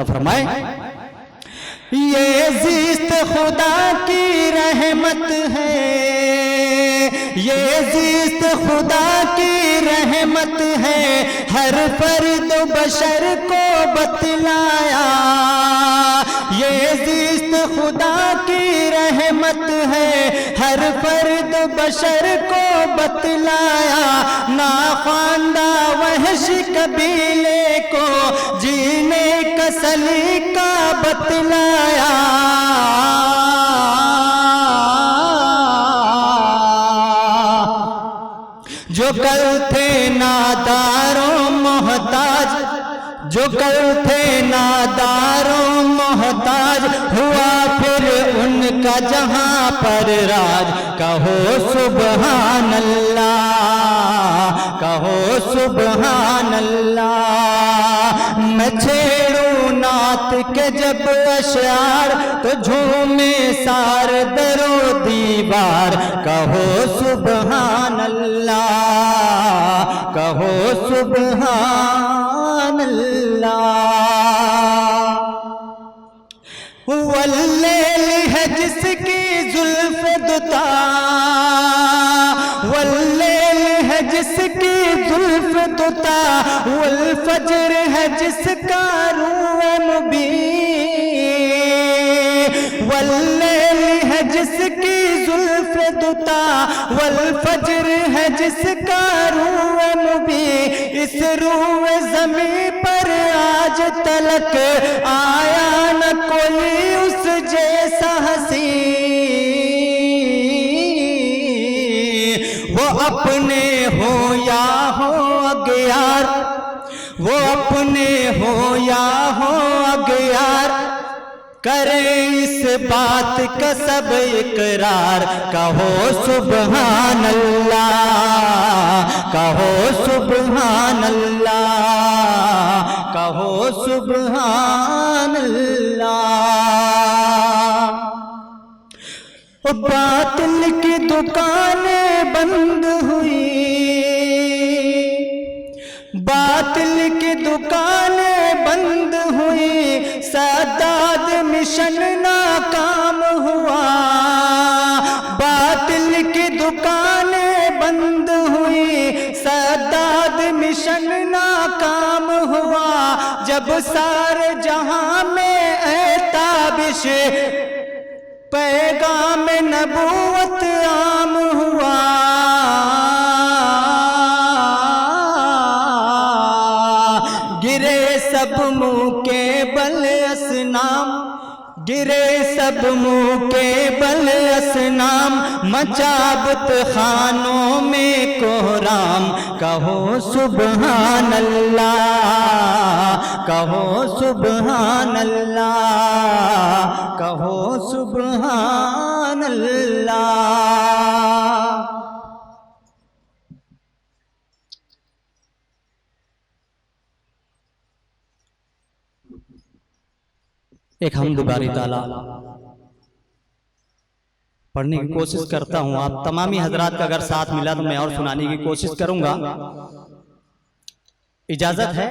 फरमाए, ये ज़िस्त खुदा की रहमत है, ये ज़िस्त खुदा की रहमत है, हर फर्द बशर को बतलाया। ये ज़िस्त खुदा की रहमत है, हर फर्द बशर को बतलाया। ना ख्वांदा वहश कबीले को जीने का सलीका बतलाया। जो कल थे नादारों मोहताज, जो कल थे नादारों मोहताज, हुआ फिर उनका जहां पर राज। कहो सुबहान अल्लाह, कहो सुबहान अल्लाह। मैं छेड़ू नात के जब अशआर, तो झूमे सार दरो दीवार। कहो सुबहान अल्लाह, कहो सुबहान अल्लाह। वल्लैल है जिसकी जुल्फ दुता, वल्लैल है जिसकी जुल्फ दुता, वल फज्र है जिसका रूह मुबीन। वल्लैल है जिसकी जुल्फ दुता, वल फज्र है जिसका रूह मुबीन। इस रूह ज़मीं पर आज तलक आया न कोई उस जैसा हसी। वो अपने हो या हो अगयार, वो अपने हो या हो अगयार, करे इस बात का सब इकरार। कहो सुबहान अल्लाह, कहो सुबहान अल्लाह, कहो सुबहान अल्लाह। बातिल की दुकानें बंद हुई, बातिल की दुकानें बंद हुई, सद्दाद मिशन नाकाम हुआ। बातिल की दुकानें बंद हुई, सद्दाद मिशन नाकाम हुआ। जब सारे जहां में ऐताबिश, पैगाम नबूवत आम हुआ। गिरे सब मुंह के बल असनाम, गिरे सब मुंह के बल असनाम, मचाबत खानों में कोहराम। कहो सुबहान अल्लाह, कहो सुबहान अल्लाह, कहो सुबहान अल्लाह। एक हम्द बारी ताला पढ़ने की कोशिश करता हूं। आप तमामी हजरात का अगर साथ मिला तो मैं और सुनाने की कोशिश करूंगा। इजाजत है?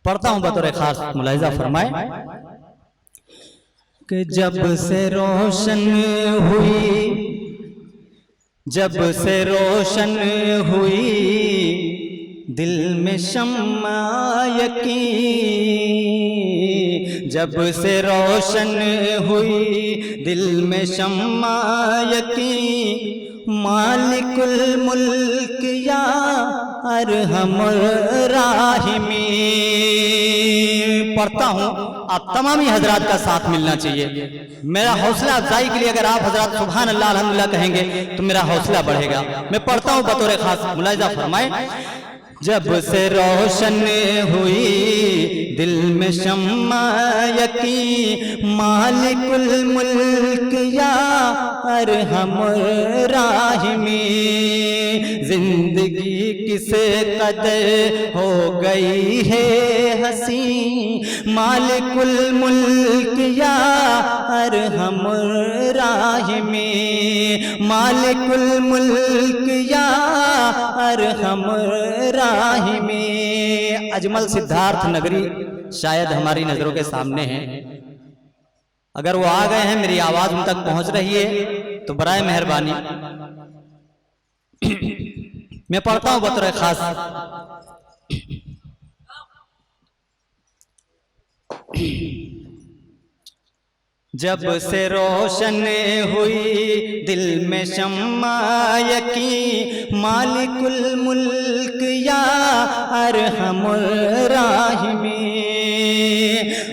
पढ़ता हूं बतौर खास, मुलाहिजा फरमाए कि जब से रोशन हुई, जब से रोशन हुई दिल में शम्मा यकीन, जब से रोशन हुई दिल में शम्मा यकीन। मालिकुल मुल्क या अरहमुर राहिमीन। पढ़ता हूँ, आप तमामी हजरात का साथ मिलना चाहिए। मेरा हौसला अफजाई के लिए अगर आप हजरात सुभान अल्लाह अल्हम्दुलिल्लाह कहेंगे तो मेरा हौसला बढ़ेगा। मैं पढ़ता हूँ बतौर खास, मुलाहिजा फरमाए। जब से रोशन हुई दिल में शम्मा यकीन, मालिकुल मुल्क या अरहमुर राहिमीन। जिंदगी किसे कदर हो गई है हसी, मालिकुल मुल्क या अरहमुर राहिमीन। मालिकुल मुल्क या अरहमुर राहिमीन। अजमल सिद्धार्थ नगरी शायद हमारी नजरों के सामने है। अगर वो आ गए हैं, मेरी आवाज उन तक पहुंच रही है तो बराए मेहरबानी मैं पढ़ता हूं बतौर खास। जब से रोशन हुई दिल में शम्मा यकी, मालिकुल मुल्क या अरहमुर राहिमी,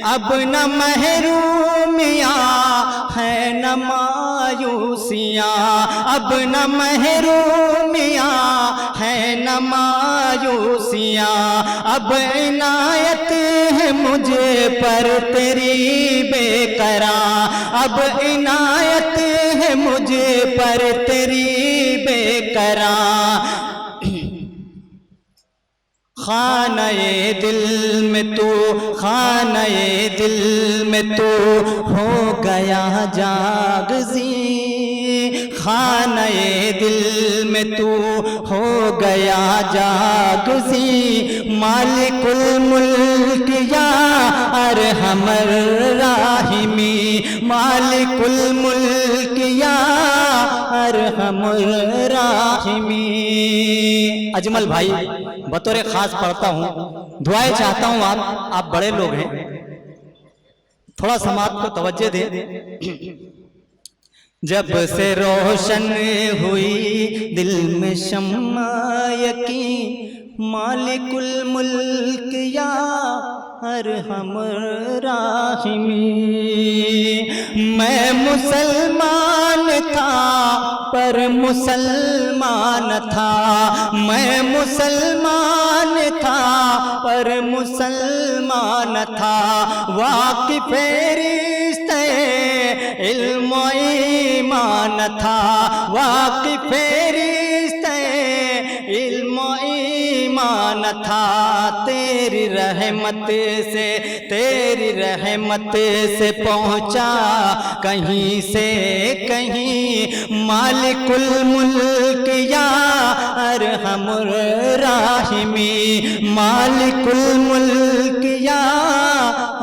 अब न महरूमियाँ है न मायूसियाँ, अब न महरूमियाँ है न मायूसियाँ, अब इनायत है मुझे पर तेरी बेकरां, अब इनायत है मुझे पर तेरी बेकरां। खाने दिल में तू, खाने दिल में तू हो गया जागज़ी, खाने दिल में तू हो गया जागज़ी, मालिकुल मुल्क या अरहमर राहिमी, मालिकुल मुल्क या अरहमर राहिमी। अजमल भाई बतौर खास पढ़ता हूँ, दुआएं चाहता हूँ। आप बड़े लोग हैं, थोड़ा समाज को तवज्जो दें। जब से रोशन हुई दिल में शम्मा यकी, मालिकुल मुल्क या अरहमर राहिमी, मैं मुसलमान था पर मुसलमान था, मैं मुसलमान था पर मुसलमान था, वाक़िफ़ रिश्ते इल्म ईमान था, वाक़िफ़ रिश्ते इल्म ईमान था, तेरी रहमत से, तेरी रहमत से पहुँचा कहीं से कहीं, मालिकुल मुल्क या अरहमुर राहिमी, मालिकुल मुल्क या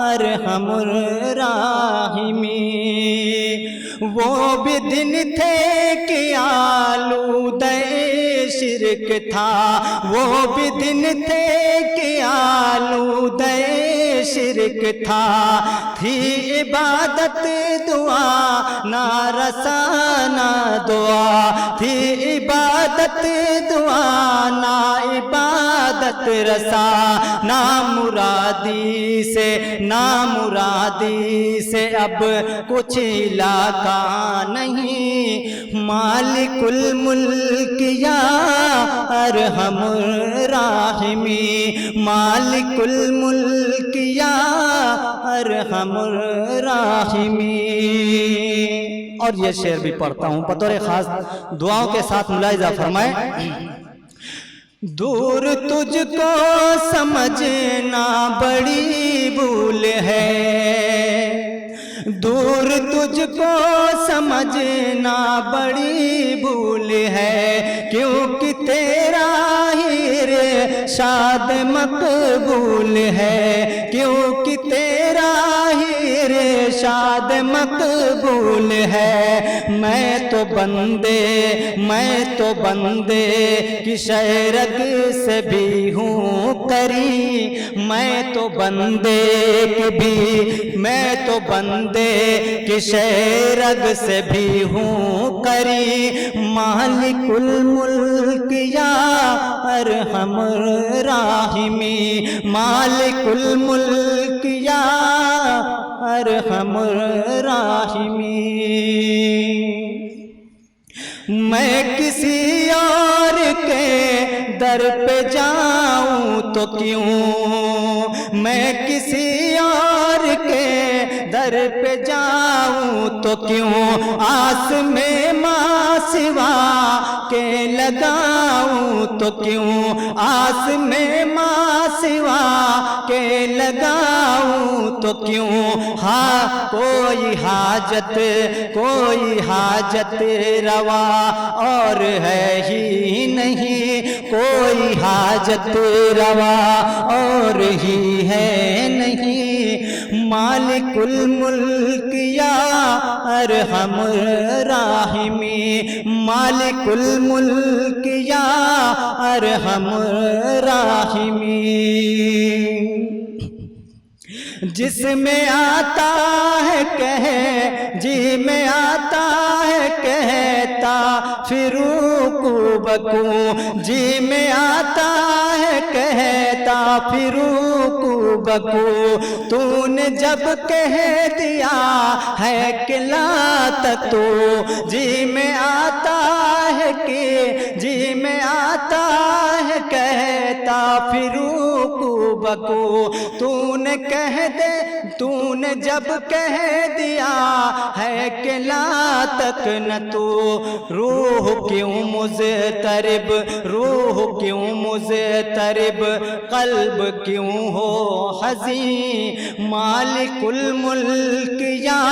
अरहमुर राहिमी। वो भी दिन थे कि आलूदे शिरक था, वो भी दिन थे कि आलूदे शिरक था, थी इबादत दुआ ना रसा ना दुआ, थी इबादत दुआ ना इबादत रसा, ना मुरादी से, ना मुरादी से अब कुछ इलाका नहीं, मालिकुल मुल्क या अरहमुर राहिमी, मालिकुल मुल्क या अरहमुर राहिमी। और ये शेर भी पढ़ता हूँ बतौर खास, दुआओं के साथ मुलाहिजा फरमाए। दूर तुझको समझना बड़ी भूल है, दूर तुझको समझना बड़ी भूल है, क्योंकि तेरा ही रे शाद मकबूल है, क्योंकि तेरा ही रे शाद मकबूल है। मैं तो बंदे, मैं तो बंदे की शरग से भी हूँ करी, मैं तो बंदे की भी, मैं तो बंदे की शरग से भी हूँ करी, मालिकुल मुल्क या अरहमुर राहिमी, मालिकुल मुल्क या अरहमुर राहिमी। मैं किसी और के दर पे जाऊं तो क्यों, मैं किसी और के दर पे जाऊं तो क्यों, आस में माँ सिवा के लगाऊं तो क्यों, आस में माँ सिवा के लगाऊं तो क्यों, हाँ कोई हाजत, कोई हाजत रवा और है ही नहीं, कोई हाजत रवा और ही है नहीं, मालिकुल मुल्क या अरहमुर राहिमी, मालिकुल मुल्क या अरहमुर राहिमी। जिसमें आता है कहे, जी में आता है कहता फिरूकू बकू, जी में आता है कहता फिरूकू बकू। तूने जब कह दिया है कि ला तू, जी में आता है कि जी में आता है कहता फिरूकू बकू। तूने कह दे, तूने जब कह दिया है कि ला तक न तू, रूह क्यों मुज़तरिब, रूह क्यों मुज़तरिब, कल्ब क्यों हो हज़ीं, मालिकुल मुल्क या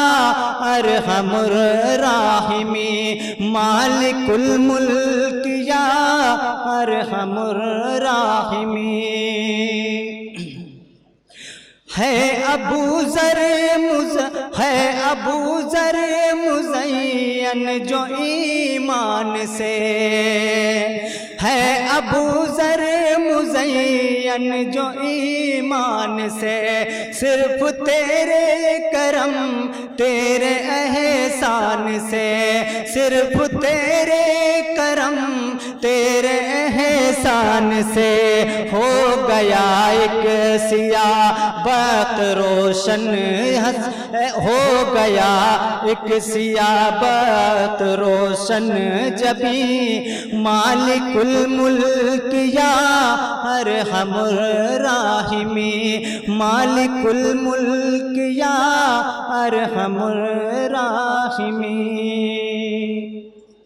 अरहमुर राहिमी, मालिकुल मुल्क या अरहमुर राहिमी। है अबू ज़र मुज़य्यन जो ईमान से, है अबू ज़र मुज़य्यन जो ईमान से। सिर्फ तेरे करम तेरे एहसान से, सिर्फ तेरे करम तेरे एहसान से हो गया एक सिया बख्त रोशन, हो गया एक सिया बख्त रोशन जबी, मालिकुल मुल्क या अरहमुर राहिमी, मालिकुल मुल्क या अरहमुर राहिमी।